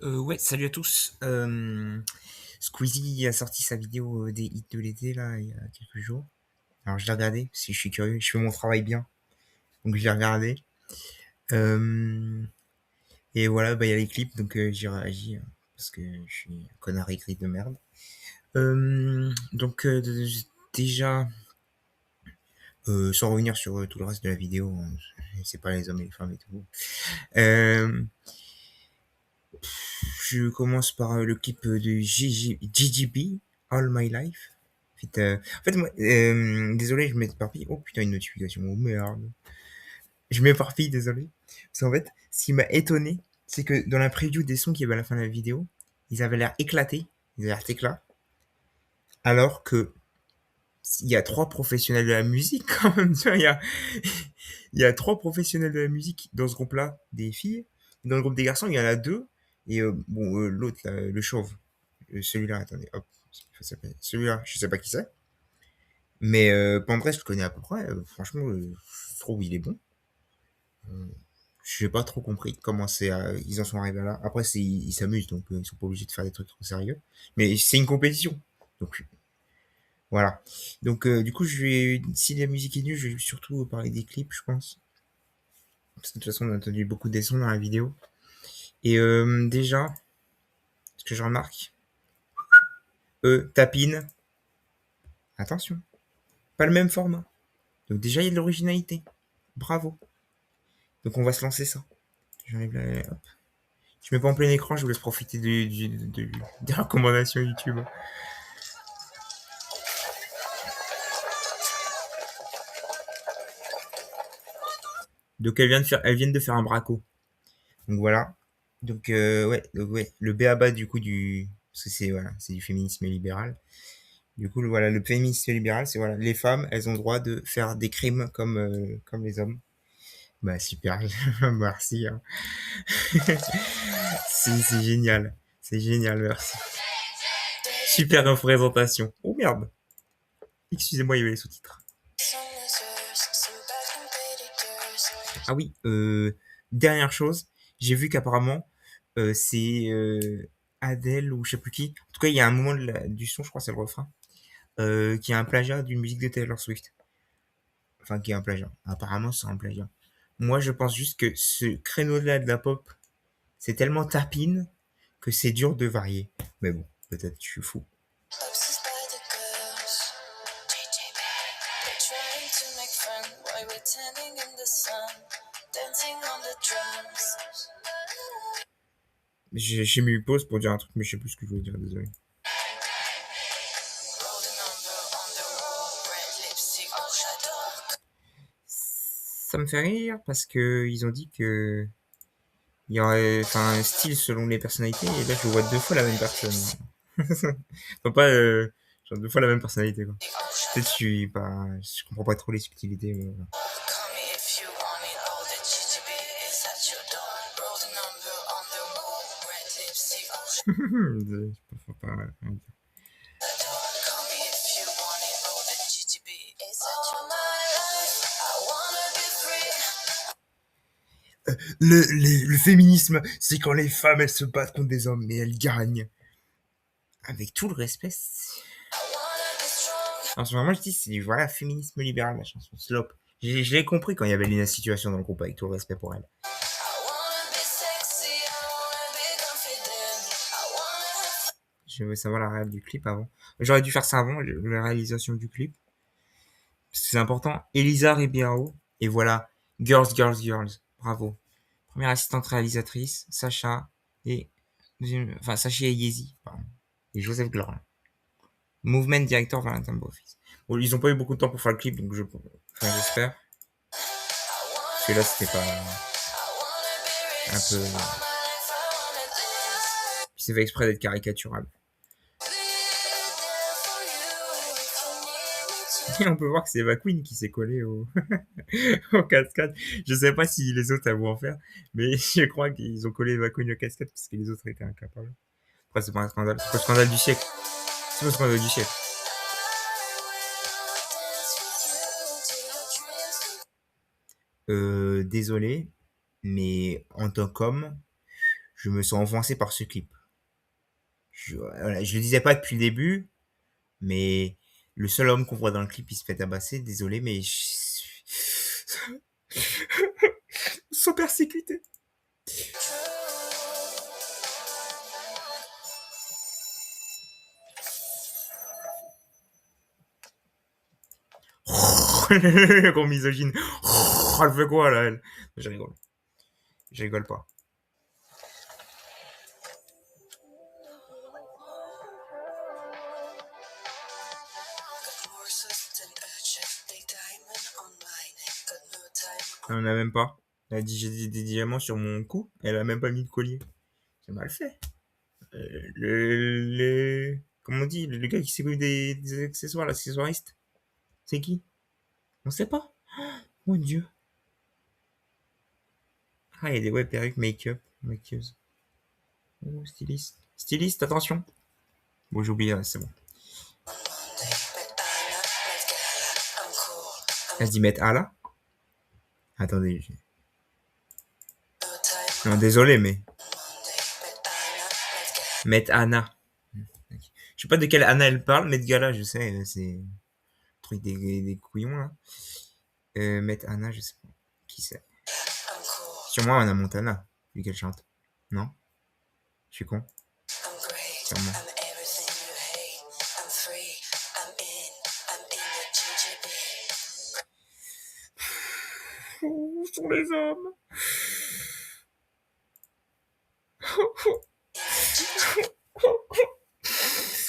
Ouais, salut à tous. Squeezie a sorti sa vidéo des hits de l'été là il y a quelques jours. Alors je l'ai regardé parce que je suis curieux, je fais mon travail bien, donc je l'ai regardé. Euh, et voilà, bah il y a les clips, donc j'ai réagi parce que je suis un connard écrit de merde. Donc déjà, sans revenir sur tout le reste de la vidéo, hein, c'est pas les hommes et les femmes et tout. Euh, Je commence par le clip de GGB, All My Life. En fait, moi, désolé, je m'éparpille. Oh putain, une notification. Oh merde. Je m'éparpille, désolé. Parce qu'en fait, ce qui m'a étonné, c'est que dans la preview des sons qui avait à la fin de la vidéo, ils avaient l'air éclatés. Ils avaient l'air éclats. Alors que il y a trois professionnels de la musique quand même. Tu vois, il y a trois professionnels de la musique dans ce groupe-là, des filles. Dans le groupe des garçons, il y en a deux. Et bon, l'autre, là, le chauve, celui-là, attendez, hop, celui-là, je sais pas qui c'est. Mais Pandré, je le connais à peu près. Franchement, je trouve il est bon. Euh, je n'ai pas trop compris comment ils en sont arrivés là. Après, ils s'amusent, donc ils sont pas obligés de faire des trucs trop sérieux. Mais c'est une compétition. Donc voilà. Donc du coup, si la musique est nulle, je vais surtout parler des clips, je pense. Parce que de toute façon, on a entendu beaucoup des sons dans la vidéo. Et déjà, ce que je remarque, tapine, attention, pas le même format. Donc déjà, il y a de l'originalité. Bravo. Donc on va se lancer ça. J'enlève hop. Je mets pas en plein écran, je vous laisse profiter des recommandations YouTube. Donc elles viennent de faire un braco. Donc voilà. Donc ouais, le béaba du coup parce que c'est voilà, c'est du féminisme libéral. Du coup voilà, le féminisme libéral, c'est voilà, les femmes, elles ont le droit de faire des crimes comme les hommes. Bah super, merci, hein. C'est génial, c'est génial, merci. Super représentation. Oh merde, excusez-moi, il y avait les sous-titres. Ah oui, dernière chose, j'ai vu qu'apparemment, c'est Adele ou je sais plus qui. En tout cas, il y a un moment du son, je crois, c'est le refrain, qui a un plagiat d'une musique de Taylor Swift. Enfin, qui est un plagiat. Apparemment, c'est un plagiat. Moi, je pense juste que ce créneau-là de la pop, c'est tellement tapine que c'est dur de varier. Mais bon, peut-être que je suis fou. J'ai mis une pause pour dire un truc, mais je sais plus ce que je voulais dire, désolé. Ça me fait rire parce que ils ont dit que il y aurait enfin un style selon les personnalités et là je vois deux fois la même personne. Enfin pas genre deux fois la même personnalité quoi. Peut-être je comprends pas trop les subtilités mais voilà. Faut pas rien dire. Le féminisme, c'est quand les femmes elles se battent contre des hommes mais elles gagnent. Avec tout le respect. En ce moment, je dis, c'est voilà, féminisme libéral, la chanson Slope. Je l'ai compris quand il y avait une situation dans le groupe, avec tout le respect pour elle. Je veux savoir la réelle du clip avant. J'aurais dû faire ça avant, la réalisation du clip. Parce que c'est important. Elisa Ribeiro. Et voilà. Girls, Girls, Girls. Bravo. Première assistante réalisatrice, Sacha et enfin Sacha et Yezi, pardon. Et Joseph Glorin. Movement director Valentin Beaufils. Bon, ils ont pas eu beaucoup de temps pour faire le clip, donc j'espère. Parce que là, c'était pas un peu. Puis c'est fait exprès d'être caricatural. Et on peut voir que c'est Eva Queen qui s'est collée aux cascades. Je sais pas si les autres avaient en faire, mais je crois qu'ils ont collé Eva Queen aux cascades parce que les autres étaient incapables. Après, c'est pas un scandale. C'est pas le scandale du siècle. C'est pas le scandale du siècle. Désolé, mais en tant qu'homme, Je me sens enfoncé par ce clip. Voilà, je le disais pas depuis le début, mais le seul homme qu'on voit dans le clip, il se fait tabasser. Désolé, mais je suis sans persécuté. Gros misogyne. Elle fait quoi là, elle? Je rigole. Je rigole pas. Elle en a même pas. Elle a dit j'ai des diamants sur mon cou. Elle a même pas mis de collier. C'est mal fait. Comment on dit? Le gars qui s'occupe des accessoires, l'accessoiriste. C'est qui? On sait pas. Mon dieu. Ah, il y a des web perruques, make-up, maquilleuse. Oh, styliste. Styliste, attention. Bon, j'ai oublié, c'est bon. Elle se dit mettre A là? Attendez. Non, désolé, mais. Met Anna. Je sais pas de quelle Anna elle parle, Met Gala, je sais, c'est le truc des couillons là. Met Anna, je sais pas. Qui c'est? Sûrement Anna Montana, vu qu'elle chante. Non? Je suis con. Sûrement. Où sont les hommes?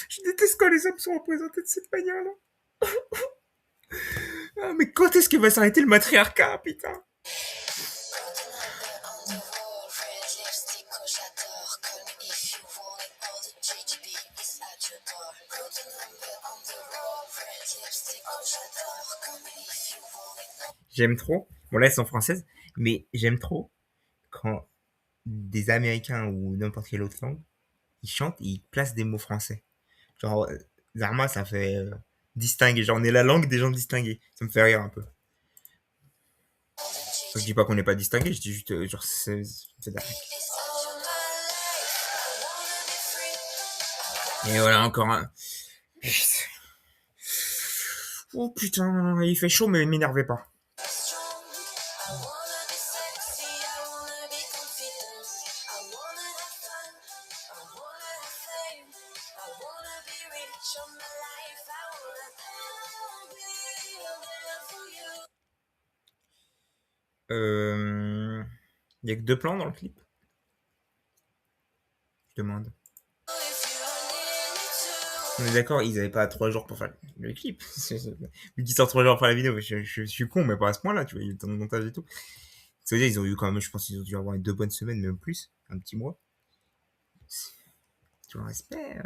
Je déteste quand les hommes sont représentés de cette manière-là. Ah, mais quand est-ce qu'il va s'arrêter le matriarcat, putain? J'aime trop. Bon, là, elles sont françaises, mais j'aime trop quand des Américains ou n'importe quelle autre langue, ils chantent et ils placent des mots français. Genre, Zarma, ça fait distinguer. Genre, on est la langue des gens distingués. Ça me fait rire un peu. Je dis pas qu'on n'est pas distingué, je dis juste, genre, c'est dingue. Et voilà, encore un. Oh putain, il fait chaud, mais m'énervez pas. Il y a que 2 plans dans le clip. Je demande. On est d'accord, ils avaient pas 3 jours pour faire le clip. Vu qu'ils sortent 3 jours pour la vidéo, je suis con, mais pas à ce point-là, tu vois, il y a eu le temps de montage et tout. Ça veut dire ils ont eu quand même, je pense qu'ils ont dû avoir 2 bonnes semaines, même plus, un petit mois. Tu vois, respect.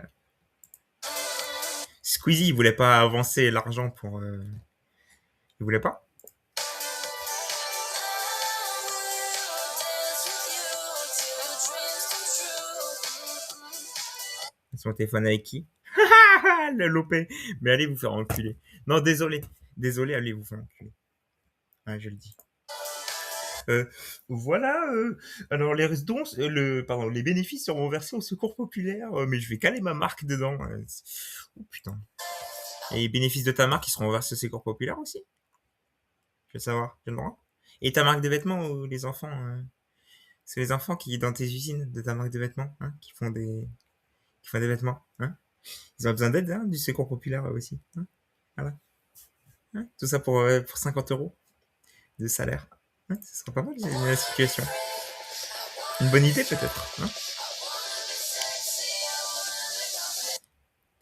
Squeezie, il voulait pas avancer l'argent pour. Il voulait pas. Son téléphone avec qui? Le lopé. Mais allez vous faire enculer. Non, désolé. Désolé, allez vous faire enculer. Ah, je le dis. Voilà. Alors les bénéfices seront versés au secours populaire, mais je vais caler ma marque dedans. Oh putain. Et les bénéfices de ta marque, ils seront versés au secours populaire aussi. Je veux savoir. J'ai le droit. Et ta marque de vêtements ou les enfants c'est les enfants qui dans tes usines de ta marque de vêtements, hein, qui font des vêtements, hein. Ils ont besoin d'aide, hein, du secours populaire aussi. Hein, voilà. Hein, tout ça pour 50 € de salaire. Hein, ce sera pas mal la situation. Une bonne idée peut-être. Hein.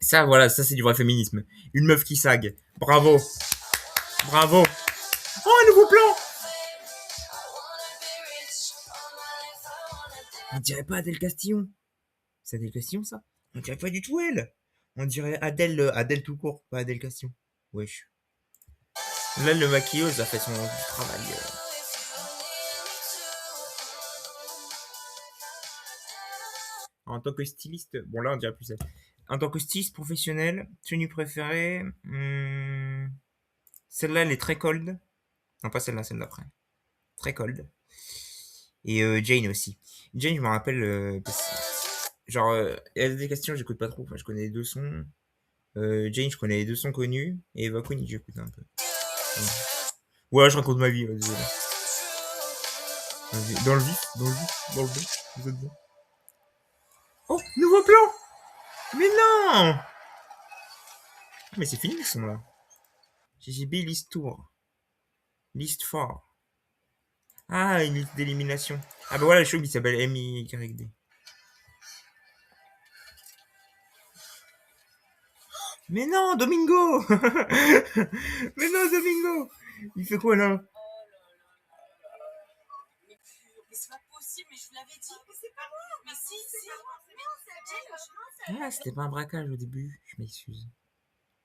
Ça, voilà, ça c'est du vrai féminisme. Une meuf qui sag. Bravo. Bravo. Oh, un nouveau plan. On dirait pas Adèle Castillon. C'est Adèle Castillon ça? On dirait pas du tout elle. On dirait Adèle tout court, pas Adèle Castillon. Wesh. Là, le maquilleuse a fait son travail. En tant que styliste, bon là on dirait plus elle. En tant que styliste professionnel, tenue préférée, celle-là elle est très cold. Non pas celle-là, celle d'après. Très cold. Et Jane aussi. Jane, je me rappelle, genre, il y a des questions, j'écoute pas trop. Enfin, je connais les deux sons. Jane, je connais les deux sons connus. Et Eva Queen, j'écoute un peu. Ouais. Ouais, je raconte ma vie, ouais, désolé. Vas-y. Dans le vif, dans le vif, dans le bon. Vous êtes bon. Oh, nouveau plan. Mais non. Mais c'est fini, ils sont là. JJB liste tour. Liste fort. Ah, une liste d'élimination. Ah bah voilà, le show il s'appelle MIYD. Mais non, Domingo. Mais non, Domingo. Il fait quoi là? Mais c'est pas possible, mais je vous l'avais dit. Mais c'est pas moi. Mais si, si. Mais non, ah, c'était pas un braquage au début. Je m'excuse.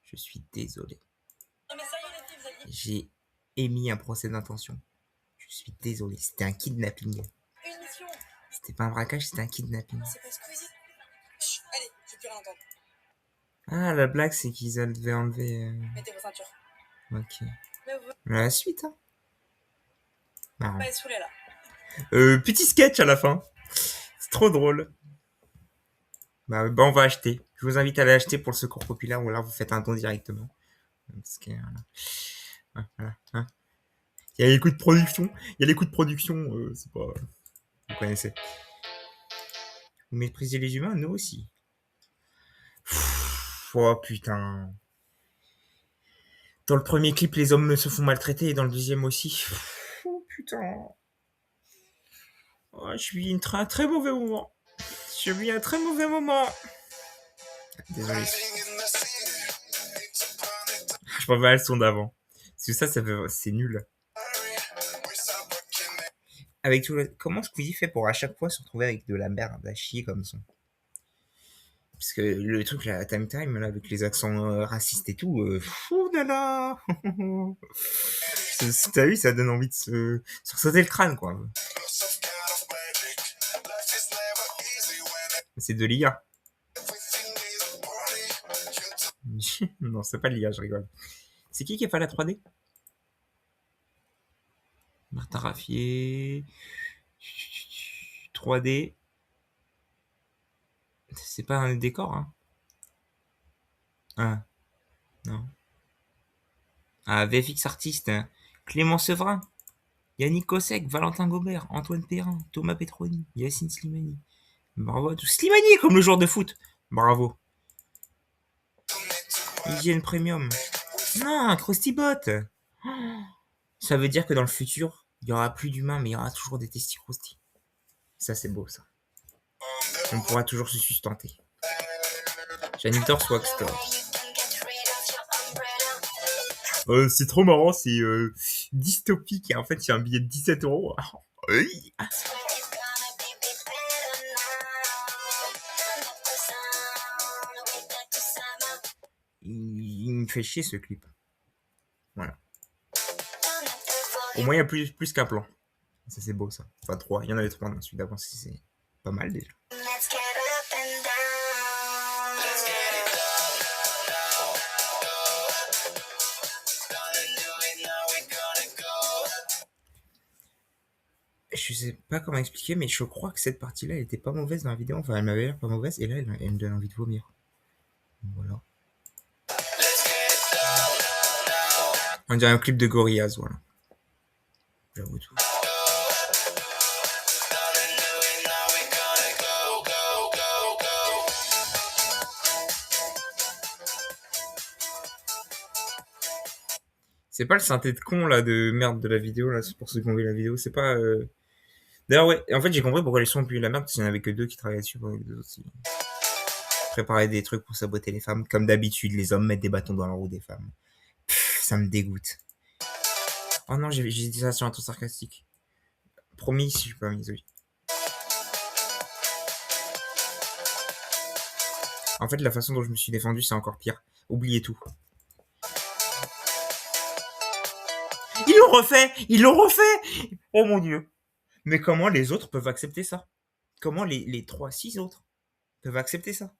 Je suis désolé. Non, mais ça y est, les filles, vous aviez... J'ai émis un procès d'intention. Je suis désolé. C'était un kidnapping. Une mission. C'était pas un braquage, c'était un kidnapping. C'est pas Squeezie. Chut, allez, je veux plus rien entendre. Ah, la blague, c'est qu'ils devaient enlever. Mettez vos ceintures. Ok. Mais la suite, hein. Marrant. Pas être saoulé là. Petit sketch à la fin. C'est trop drôle. Bah, on va acheter. Je vous invite à aller acheter pour le secours populaire ou alors vous faites un don directement. Parce que, voilà. Ouais, voilà, hein. Il y a les coûts de production. Il y a les coûts de production, c'est pas. Vous connaissez. Vous méprisez les humains, nous aussi. Oh putain. Dans le premier clip, les hommes se font maltraiter et dans le deuxième aussi. Oh putain. Oh, je vis un très mauvais moment. Je vis un très mauvais moment. Désolé. Je préfère le son d'avant. Parce que c'est nul. Avec tout le... Comment Squeezie fait pour à chaque fois se retrouver avec de la merde à chier comme son? Parce que le truc, la Time Time, là, avec les accents racistes et tout, fou là là. T'as vu, ça donne envie de se sauter le crâne, quoi. C'est de l'IA. Non, c'est pas de l'IA, je rigole. C'est qui a fait la 3D? Martin Raffier. 3D. C'est pas un décor, hein? Ah, non. Ah, VFX artiste. Hein. Clément Sevrin. Yannick Kossek, Valentin Gobert, Antoine Perrin, Thomas Petroni, Yacine Slimani. Bravo à tous. Slimani, comme le joueur de foot. Bravo. Hygiène Premium. Non, Krusty Bot. Ça veut dire que dans le futur, il y aura plus d'humains, mais il y aura toujours des testis Krusty. Ça, c'est beau, ça. On pourra toujours se sustenter. Janitor Swagstore. C'est trop marrant, c'est dystopique. Et en fait, il y a un billet de 17 €. Oui. Il me fait chier ce clip. Voilà. Au moins, il y a plus qu'un plan. Ça, c'est beau, ça. Enfin, 3. Il y en avait 3 dans celui d'avant. C'est pas mal déjà. Je sais pas comment expliquer, mais je crois que cette partie-là, elle était pas mauvaise dans la vidéo. Enfin, elle m'avait l'air pas mauvaise. Et là, elle me donne envie de vomir. Voilà. On dirait un clip de Gorillaz, voilà. J'avoue tout. C'est pas le synthé de con là de merde de la vidéo là, c'est pour ceux qui ont vu la vidéo, c'est pas. D'ailleurs ouais, en fait j'ai compris pourquoi les sons puent la merde parce qu'il n'y en avait que 2 qui travaillaient dessus pour les deux autres. Ils préparaient des trucs pour saboter les femmes, comme d'habitude les hommes mettent des bâtons dans la roue des femmes. Pff, ça me dégoûte. Oh non, j'ai dit ça sur un ton sarcastique. Promis, je suis pas mise, oui. En fait, la façon dont je me suis défendu, c'est encore pire. Oubliez tout. Ils l'ont refait. Ils l'ont refait. Oh mon dieu. Mais comment les autres peuvent accepter ça? Comment les 3-6 autres peuvent accepter ça?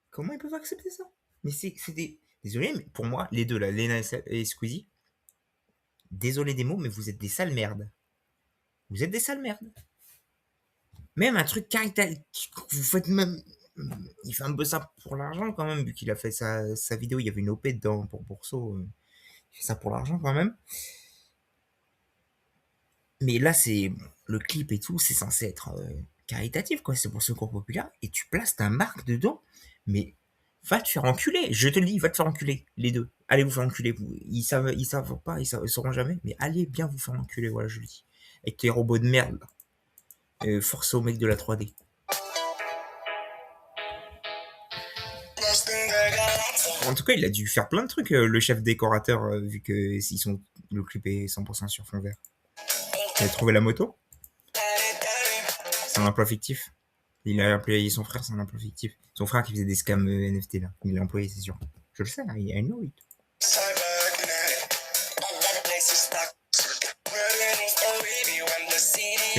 Comment ils peuvent accepter ça? Mais c'est des... Désolé, mais pour moi, les deux là, Lena et Squeezie, désolé des mots, mais vous êtes des sales merdes. Vous êtes des sales merdes. Même un truc caritatif, vous faites même... Il fait un peu ça pour l'argent quand même, vu qu'il a fait sa vidéo, il y avait une OP dedans pour Bourseau. Il fait ça pour l'argent quand même. Mais là, c'est le clip et tout, c'est censé être caritatif, quoi. C'est pour Secours Populaire. Et tu places ta marque dedans. Mais va te faire enculer. Je te le dis, va te faire enculer, les deux. Allez vous faire enculer. Ils savent pas, ils sauront jamais. Mais allez bien vous faire enculer, voilà, je le dis. Avec tes robots de merde, là. Force au mec de la 3D. En tout cas, il a dû faire plein de trucs, le chef décorateur, vu que le clip est 100% sur fond vert. Il a trouvé la moto. C'est un emploi fictif. Il a employé son frère, c'est un emploi fictif. Son frère qui faisait des scams NFT là. Il l'a employé, c'est sûr. Je le sais, I know it.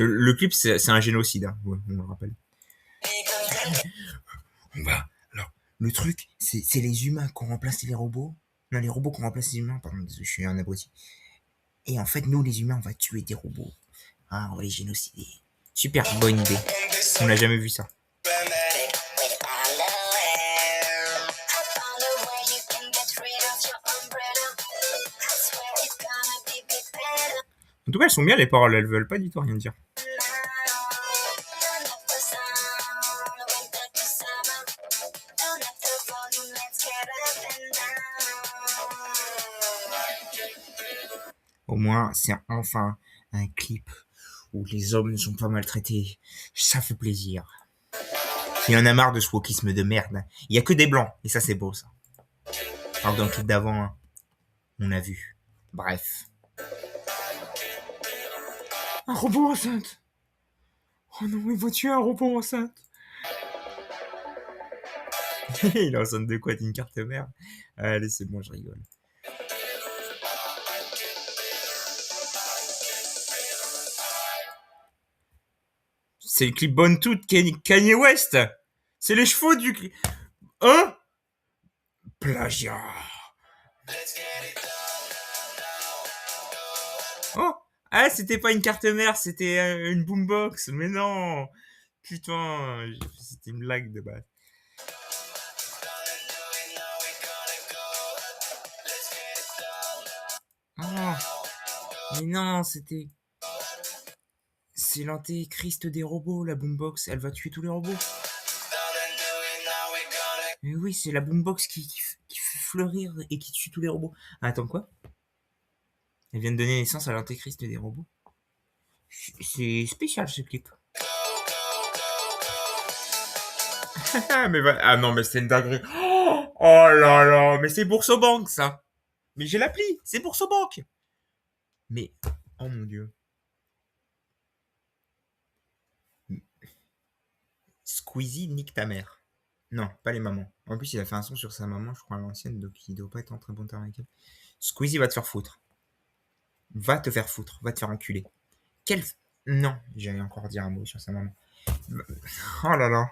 Le clip, c'est un génocide, hein. Ouais, on le rappelle. Alors, le truc, c'est les humains qui ont remplacé les robots. Non, les robots qui ont remplacé les humains, pardon, je suis un abruti. Et en fait, nous, les humains, on va tuer des robots. Ah, on va les génocider. Super bonne idée. On n'a jamais vu ça. En tout cas, elles sont bien les paroles, elles veulent pas du tout rien dire. Au moins, c'est enfin un clip où les hommes ne sont pas maltraités. Ça fait plaisir. Il y en a marre de ce wokisme de merde. Il y a que des blancs, et ça c'est beau ça. Alors dans le clip d'avant, hein, on a vu. Bref. Un robot enceinte. Oh non, il va tuer un robot enceinte. Il est enceinte de quoi? D'une carte mère? Allez, c'est bon, je rigole. C'est le clip Bonne Toute Kanye West. C'est les chevaux du clip. Hein? Plagiat. Oh! Ah, c'était pas une carte mère, c'était une boombox. Mais non! Putain, c'était une blague de base. Oh! Mais non, c'était... C'est l'antéchrist des robots, la boombox. Elle va tuer tous les robots. Mais oui, c'est la boombox qui fait fleurir et qui tue tous les robots. Ah, attends, quoi? Elle vient de donner naissance à l'antéchrist des robots. C'est spécial ce clip. Ah non, mais c'est une dinguerie. Oh là là, mais c'est Boursobank ça. Mais j'ai l'appli, c'est Boursobank. Mais, oh mon dieu. Squeezie nique ta mère. Non, pas les mamans. En plus, il a fait un son sur sa maman, je crois, à l'ancienne, donc il doit pas être en très bon terme avec elle. Squeezie va te faire foutre. Va te faire foutre, va te faire enculer. Quel... Non, j'allais encore dire un mot sur sa maman. Oh là là.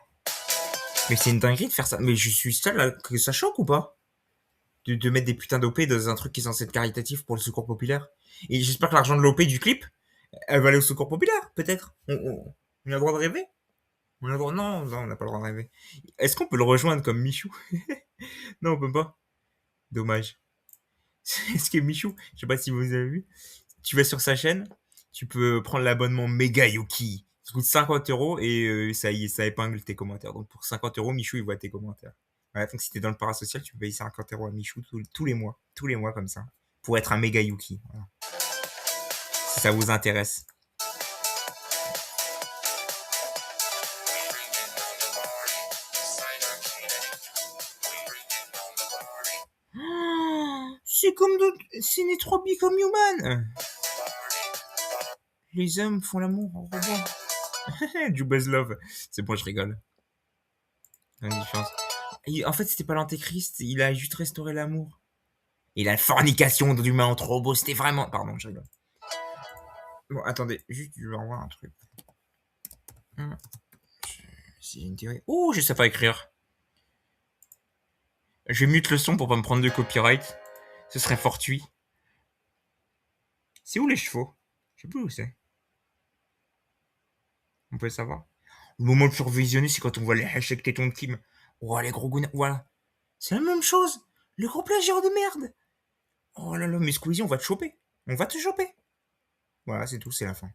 Mais c'est une dinguerie de faire ça. Mais je suis seul que ça choque ou pas de mettre des putains d'OP dans un truc qui est censé être caritatif pour le secours populaire. Et j'espère que l'argent de l'OP du clip, elle va aller au secours populaire, peut-être. On a le droit de rêver. On a le droit... Non, non, on n'a pas le droit de rêver. Est-ce qu'on peut le rejoindre comme Michou? Non, on peut pas. Dommage. Est-ce que Michou, je sais pas si vous avez vu, tu vas sur sa chaîne, tu peux prendre l'abonnement Mega Yuki. Ça coûte 50 € et ça épingle tes commentaires. Donc pour 50 €, Michou, il voit tes commentaires. Voilà, donc si t'es dans le parasocial, tu peux payer 50 € à Michou tous les mois. Tous les mois comme ça. Pour être un Mega Yuki. Voilà. Si ça vous intéresse. C'est comme d'autres... C'est les 3 Become Human. Les hommes font l'amour en robot. Du buzz love. C'est bon, je rigole. Une différence. En fait, c'était pas l'antéchrist, il a juste restauré l'amour. Et la fornication d'humains entre robots, c'était vraiment... Pardon, je rigole. Bon, attendez, juste, je vais revoir un truc. Si j'ai une théorie... Oh, je sais pas écrire. Je vais mute le son pour pas me prendre de copyright. Ce serait fortuit. C'est où les chevaux? Je sais plus où c'est. On peut savoir. Le moment le plus revisionné, c'est quand on voit les hashtags tétons de Kim. Oh, les gros gounards, voilà. C'est la même chose. Les gros plagieurs de merde. Oh là là, mais Squeezie, on va te choper. On va te choper. Voilà, c'est tout, c'est la fin.